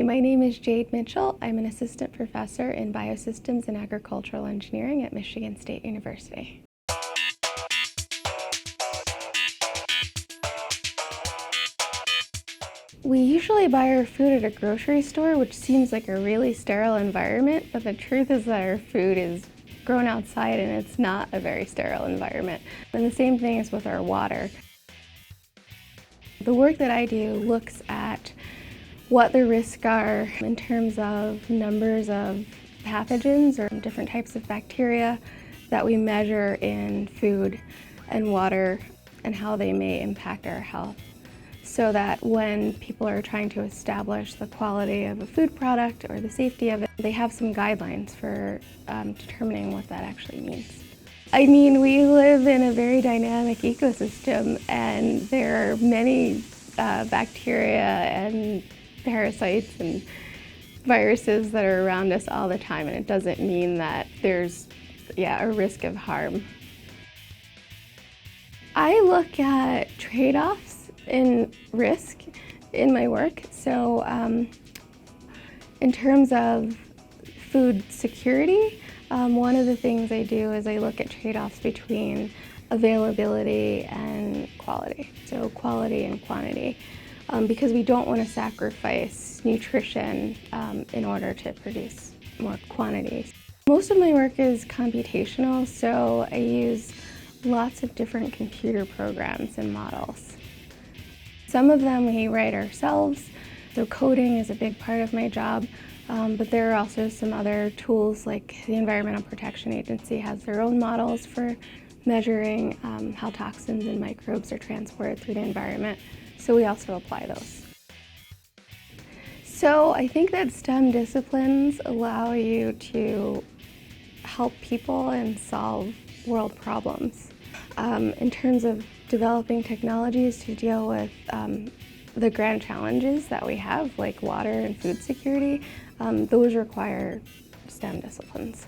my name is Jade Mitchell. I'm an assistant professor in biosystems and agricultural engineering at Michigan State University. We usually buy our food at a grocery store, which seems like a really sterile environment, but the truth is that our food is grown outside and it's not a very sterile environment. And the same thing is with our water. The work that I do looks at what the risks are in terms of numbers of pathogens or different types of bacteria that we measure in food and water and how they may impact our health, so that when people are trying to establish the quality of a food product or the safety of it, they have some guidelines for determining what that actually means. I mean, we live in a very dynamic ecosystem, and there are many bacteria and parasites and viruses that are around us all the time, and it doesn't mean that there's a risk of harm. I look at trade-offs in risk in my work. So in terms of food security, one of the things I do is I look at trade-offs between availability and quality, so quality and quantity, because we don't want to sacrifice nutrition in order to produce more quantities. Most of my work is computational, so I use lots of different computer programs and models. Some of them we write ourselves, so coding is a big part of my job, but there are also some other tools, like the Environmental Protection Agency has their own models for measuring how toxins and microbes are transported through the environment, so we also apply those. So I think that STEM disciplines allow you to help people and solve world problems. In terms of developing technologies to deal with the grand challenges that we have, like water and food security, those require STEM disciplines.